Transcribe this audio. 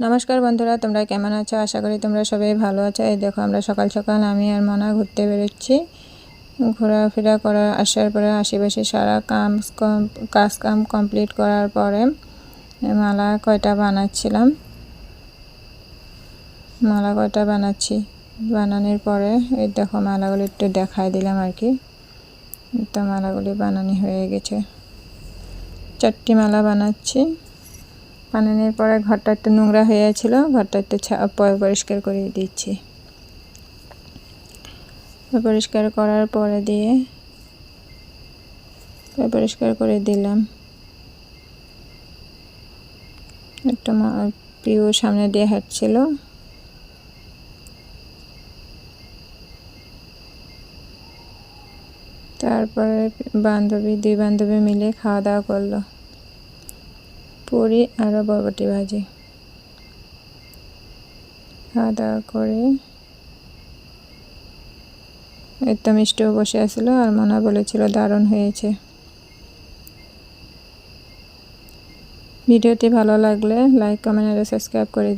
নমস্কার বন্ধুরা, তোমরা কেমন আছো? আশা করি তোমরা সবাই ভালো আছো। এই দেখো, আমরা সকাল সকাল আমি আর মনা ঘুরতে বেরোচ্ছি। ঘোরাফেরা করার আসার পরে আশেপাশে সারা কাজ কমপ্লিট করার পরে মালা কয়টা বানাচ্ছি। বানানোর পরে এই দেখো, মালাগুলি একটু দেখায় দিলাম আর কি। তো মালাগুলি বানানো হয়ে গেছে, 4টি মালা বানাচ্ছি। বানানোর পরে ঘরটা একটু নোংরা হয়েছিল, ঘরটা একটু পরিষ্কার করে দিচ্ছি। পরিষ্কার করার পরে পরিষ্কার করে দিলাম। একটা পিউ সামনে দিয়ে হাঁটছিল, তারপরে দুই বান্ধবী মিলে খাওয়া দাওয়া করলো, পুরি আর বরবটি ভাজি। খাওয়া দাওয়া করে একদম মিষ্টিও বসে আসলো, আর মনা বলেছিল দারুণ হয়েছে। ভিডিওটি ভালো লাগলে লাইক, কমেন্ট আর সাবস্ক্রাইব করে দিই।